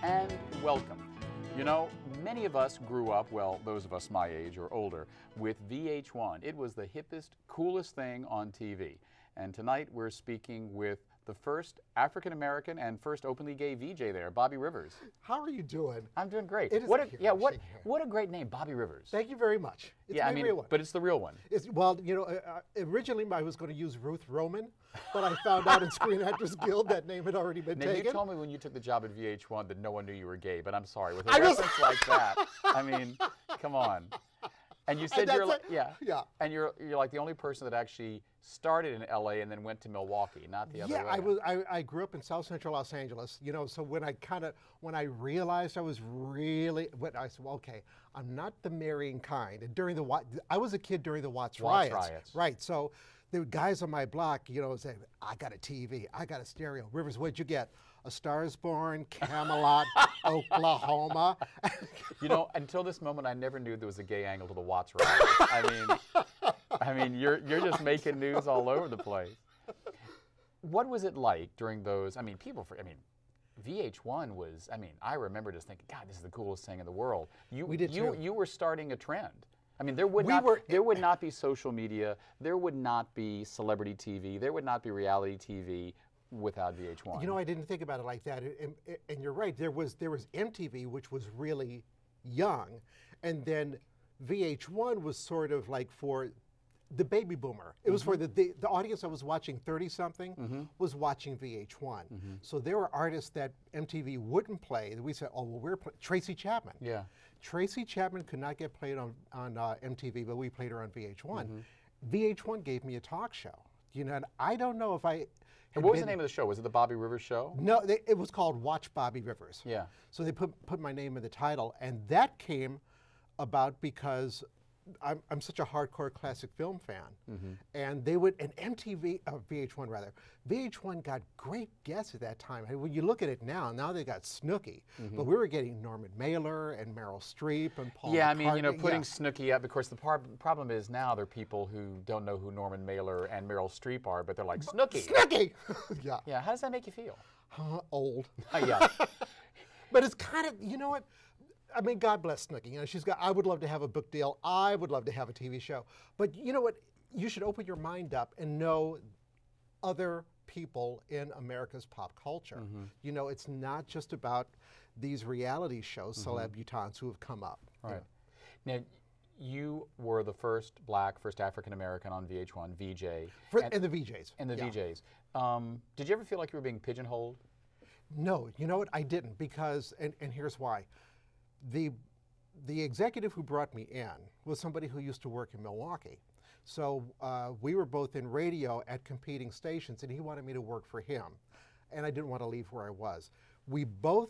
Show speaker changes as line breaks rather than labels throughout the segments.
and welcome. You know, many of us grew up, well, those of us my age or older, with VH1. It was the hippest, coolest thing on TV. And tonight we're speaking with the first African-American and first openly gay VJ there, Bobby Rivers.
How are you doing?
I'm doing great.
It is
What a great name, Bobby Rivers.
Thank you very much. It's
yeah,
my real one.
But it's the real one.
Well, you know, originally I was going to use Ruth Roman, but I found out in Screen Actors Guild that name had already been taken.
You told me when you took the job at VH1 that no one knew you were gay, but I'm sorry. With a reference like that, I mean, come on. And you said you're like, and you're like the only person that actually started in LA and then went to Milwaukee, not the other way.
Yeah, I grew up in South Central Los Angeles, you know, so when I realized I was really, I said, well, okay, I'm not the marrying kind. And I was a kid during the Watts riots. Right, so the guys on my block, you know, say, I got a TV, I got a stereo. Rivers, what'd you get? A Star is Born, Camelot, Oklahoma.
You know, until this moment, I never knew there was a gay angle to the Watts riots. I mean, you're just making news all over the place. What was it like during those? I mean, VH1 was. I mean, I remember just thinking, God, this is the coolest thing in the world.
We did too.
You were starting a trend. I mean, there would not be social media. There would not be celebrity TV. There would not be reality TV without VH1.
You know, I didn't think about it like that, and you're right. There was MTV, which was really young, and then VH1 was sort of like for the baby boomer. It was for the audience that was watching 30-something was watching VH1. So there were artists that MTV wouldn't play. That we said, oh, well, we're Tracy Chapman. Yeah. Tracy Chapman could not get played on MTV, but we played her on VH1. VH1 gave me a talk show. You know, and I don't know if I.
And what was the name of the show? Was it the Bobby Rivers Show?
No, it was called Watch Bobby Rivers. Yeah. So they put my name in the title, and that came about because I'm such a hardcore classic film fan, and they would, and MTV, VH1 rather, VH1 got great guests at that time. And when you look at it now they got Snooki, but we were getting Norman Mailer and Meryl Streep and Paul McCartney.
I mean, you know, putting Snooki up, of course, the problem is now there are people who don't know who Norman Mailer and Meryl Streep are, but they're like, Snooki!
Snooki! Yeah.
Yeah, how does that make you feel?
Old.
Yeah.
But it's kind of, you know what? I mean, God bless Snooki. You know, I would love to have a book deal. I would love to have a TV show. But you know what? You should open your mind up and know other people in America's pop culture. You know, it's not just about these reality shows, celebutantes who have come up.
Right. Now, you were the first black, first African-American on VH1, VJ.
And the VJs.
And the VJs. Did you ever feel like you were being pigeonholed?
No, you know what? I didn't, because, and here's why. The executive who brought me in was somebody who used to work in Milwaukee. So we were both in radio at competing stations, and he wanted me to work for him. And I didn't want to leave where I was. We were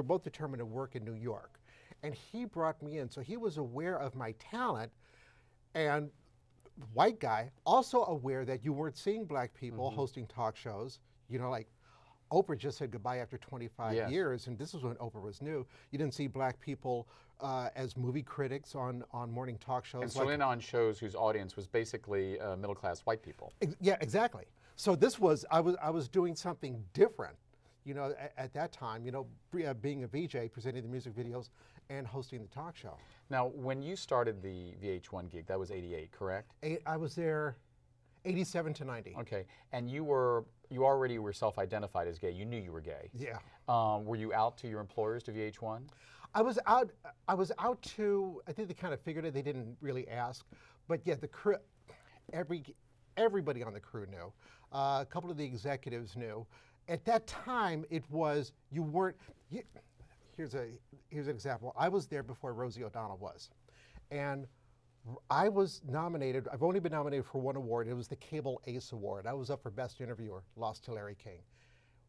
both determined to work in New York. And he brought me in, so he was aware of my talent, and white guy, also aware that you weren't seeing black people hosting talk shows, you know, like Oprah just said goodbye after 25 years, and this was when Oprah was new. You didn't see black people as movie critics on morning talk shows.
And so on shows whose audience was basically middle-class white people.
Yeah, exactly. So this was, I was doing something different, you know, at that time, you know, being a VJ, presenting the music videos and hosting the talk show.
Now, when you started the VH1 gig, that was '88, correct?
I was there 87 to 90.
Okay, and you already were self-identified as gay. You knew you were gay.
Yeah.
Were you out to your employers, to VH1?
I was out to, I think they kind of figured it. They didn't really ask, but yeah, the crew, everybody on the crew knew. A couple of the executives knew. At that time, it was, you weren't. Here's an example. I was there before Rosie O'Donnell was, and I was nominated. I've only been nominated for one award. It was the Cable Ace Award. I was up for Best Interviewer, lost to Larry King.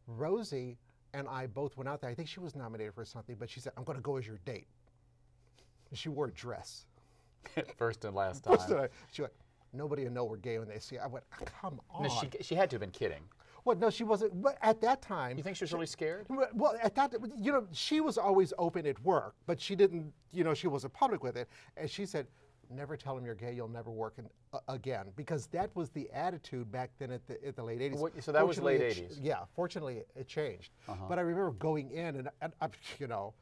Rosie and I both went out there. I think she was nominated for something, but she said, I'm going to go as your date. And she wore a dress.
First and last time.
She went, nobody will know we're gay when they see it. I went, come on.
No, she had to have been kidding.
Well, no, she wasn't. But at that time,
you think she was really scared?
Well, at that, you know, she was always open at work, but she didn't. You know, she wasn't public with it. And she said, never tell them you're gay, you'll never work again. Because that was the attitude back then at the late 80s.
So that was late 80s?
Yeah, fortunately it changed. But I remember going in and you know,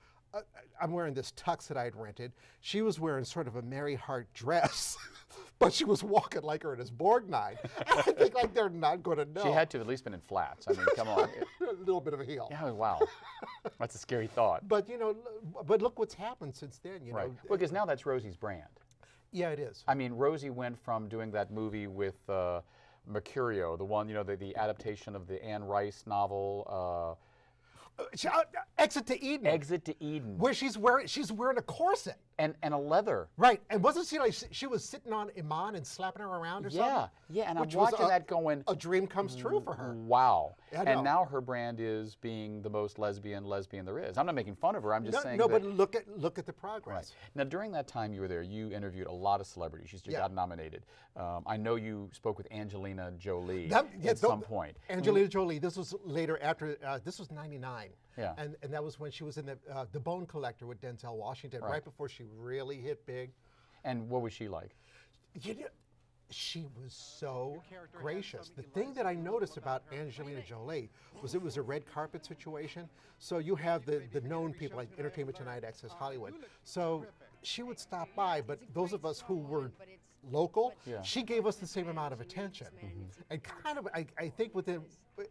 I'm wearing this tux that I had rented. She was wearing sort of a Mary Hart dress, but she was walking like her in his Borgnine. And I think like they're not going to know.
She had to have at least been in flats. I mean, come on.
A little bit of a heel.
Yeah, wow. That's a scary thought.
But you know, but look what's happened since then. You know,
well, because now that's Rosie's brand.
Yeah, it is.
I mean, Rosie went from doing that movie with Mercurio, the one, you know, the adaptation of the Anne Rice novel.
Exit to Eden.
Exit to Eden.
Where she's wearing a corset.
And a leather.
Right. And wasn't she like she was sitting on Iman and slapping her around or something?
Yeah. And I'm watching that going,
a dream comes true for her.
Wow.
Yeah,
and now her brand is being the most lesbian there is. I'm not making fun of her. I'm just saying. No,
but look at the progress.
Right. Now, during that time you were there, you interviewed a lot of celebrities. You got nominated. I know you spoke with Angelina Jolie at some point.
Angelina Jolie. This was later after. This was '99.
Yeah.
And that was when she was in the Bone Collector with Denzel Washington, right before she really hit big.
And what was she like?
You know, she was so gracious. The thing that I noticed about Angelina Jolie was it was a red carpet situation. So you have the known people like Entertainment Tonight, Access Hollywood. So she would stop by, but those of us who were local, she gave us the same amount of attention. And kind of, I think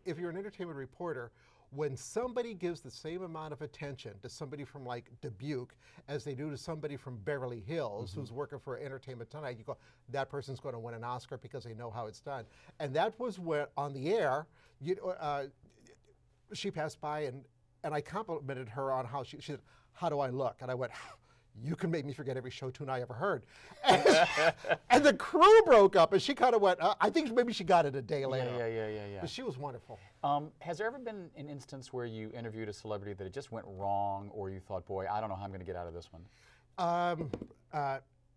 if you're an entertainment reporter, when somebody gives the same amount of attention to somebody from like Dubuque as they do to somebody from Beverly Hills who's working for Entertainment Tonight, you go, that person's going to win an Oscar because they know how it's done. And that was where, on the air, she passed by and I complimented her on how she said, how do I look? And I went, you can make me forget every show tune I ever heard. And the crew broke up, and she kind of went, I think maybe she got it a day later.
Yeah.
But she was wonderful.
Has there ever been an instance where you interviewed a celebrity that it just went wrong, or you thought, boy, I don't know how I'm going to get out of this one?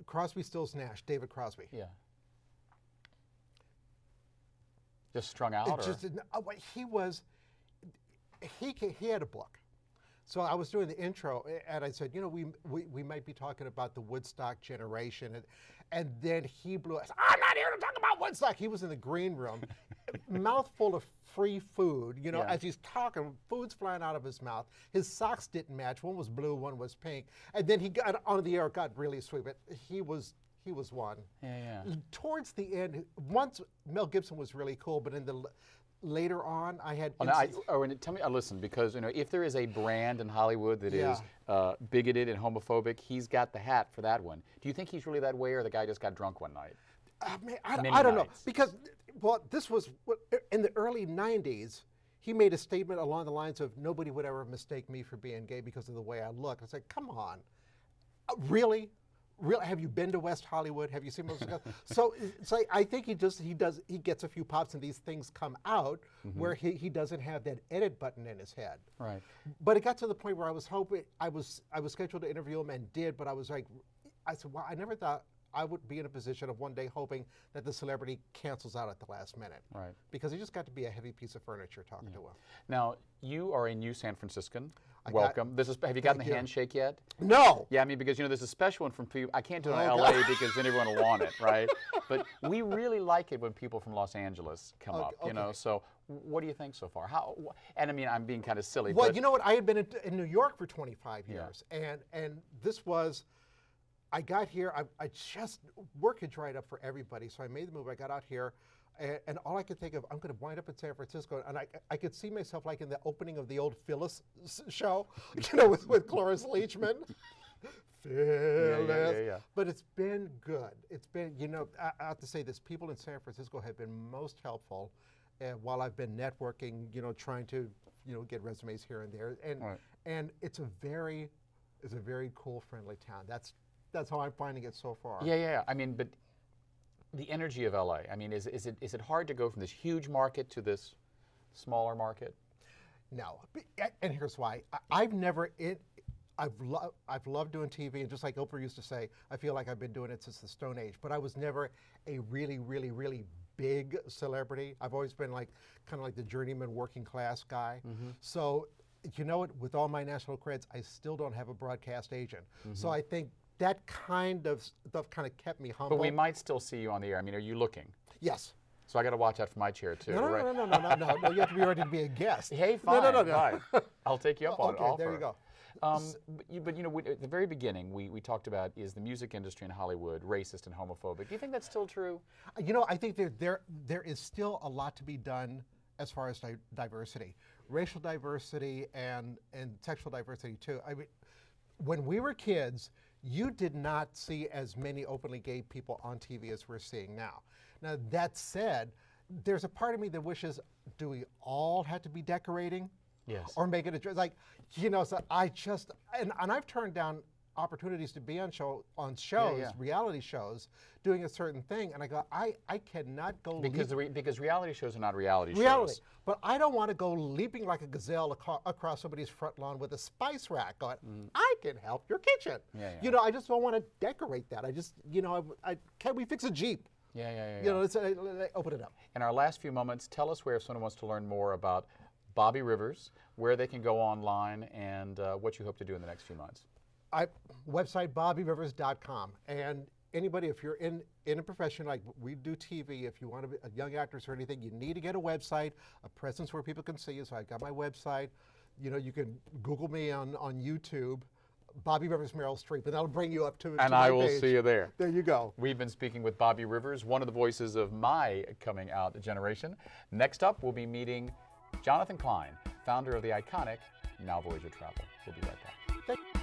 Crosby, Stills, Nash, David Crosby.
Yeah. Just strung out?
He had a book. So I was doing the intro, and I said, you know, we might be talking about the Woodstock generation. And then he blew us, I'm not here to talk about Woodstock. He was in the green room, mouthful of free food, you know, as he's talking, food's flying out of his mouth. His socks didn't match. One was blue, one was pink. And then he got on the air, got really sweet, but he was one.
Yeah.
Towards the end, once Mel Gibson was really cool, but in the later on, I had.
Tell me, listen, because you know, if there is a brand in Hollywood that is bigoted and homophobic, he's got the hat for that one. Do you think he's really that way, or the guy just got drunk one night?
I don't know, because this was in the early '90s. He made a statement along the lines of, "Nobody would ever mistake me for being gay because of the way I look." I was like, "Come on, really?" Really, have you been to West Hollywood? Have you seen most of the So it's like, I think he gets a few pops and these things come out where he doesn't have that edit button in his head.
Right.
But it got to the point where I was hoping, I was scheduled to interview him and did, but I was like, I said, well, I never thought I would be in a position of one day hoping that the celebrity cancels out at the last minute.
Right.
Because he just got to be a heavy piece of furniture talking to him.
Now, you are a new San Franciscan. Welcome. Have you gotten the handshake yet?
No.
Yeah, I mean, because, you know, there's a special one from people. I can't do it in LA because then everyone will want it, right? But we really like it when people from Los Angeles come up, you know. So what do you think so far? And I mean, I'm being kind of silly.
Well, you know what? I had been in New York for 25 years. And this was, I got here, I just, work had dried up for everybody. So I made the move. I got out here. And all I could think of, I'm going to wind up in San Francisco, and I could see myself like in the opening of the old Phyllis show, you know, with Cloris Leachman. Phyllis.
Yeah.
But it's been good. It's been, you know, I have to say this, people in San Francisco have been most helpful while I've been networking, you know, trying to, you know, get resumes here and there. And it's a very cool, friendly town. That's how I'm finding it so far.
Yeah. I mean, but the energy of LA, I mean, is it hard to go from this huge market to this smaller market?
No, and here's why. I've loved doing TV, and just like Oprah used to say, I feel like I've been doing it since the Stone Age, but I was never a really, really, really big celebrity. I've always been like, kind of like the journeyman working class guy. So, you know what, with all my national creds, I still don't have a broadcast agent. So I think that kind of stuff kind of kept me humble.
But we might still see you on the air. I mean, are you looking?
Yes.
So I got to watch out for my chair too.
No,
right?
no. You have to be ready to be a guest.
Hey, fine.
No.
Fine. I'll take you up on it.
Okay, there you go.
But you know, at the very beginning, we talked about, is the music industry in Hollywood racist and homophobic? Do you think that's still true?
You know, I think there is still a lot to be done as far as diversity, racial diversity and sexual diversity too. I mean, when we were kids, you did not see as many openly gay people on TV as we're seeing now. Now, that said, there's a part of me that wishes, do we all have to be decorating?
Yes.
Or make it a dress? Like, you know, so I just, and I've turned down opportunities to be on shows, reality shows, doing a certain thing, and I go, I cannot go
because reality shows are not reality
reality.
shows.
But I don't want to go leaping like a gazelle across somebody's front lawn with a spice rack going, I can help your kitchen. You know, I just don't want to decorate that. I just, you know, can we fix a Jeep? You know, let's open it up.
In our last few moments, tell us where, if someone wants to learn more about Bobby Rivers, where they can go online, and what you hope to do in the next few months.
Website BobbyRivers.com. And anybody, if you're in a profession like we do TV, if you want to be a young actress or anything, you need to get a website, a presence where people can see you. So I got my website. You know, you can Google me on YouTube, Bobby Rivers, Meryl Streep, and that'll bring you up to
And I will see you there.
There you go.
We've been speaking with Bobby Rivers, one of the voices of my coming out generation. Next up, we'll be meeting Jonathan Klein, founder of the iconic Now Voyager Travel. We'll be right back.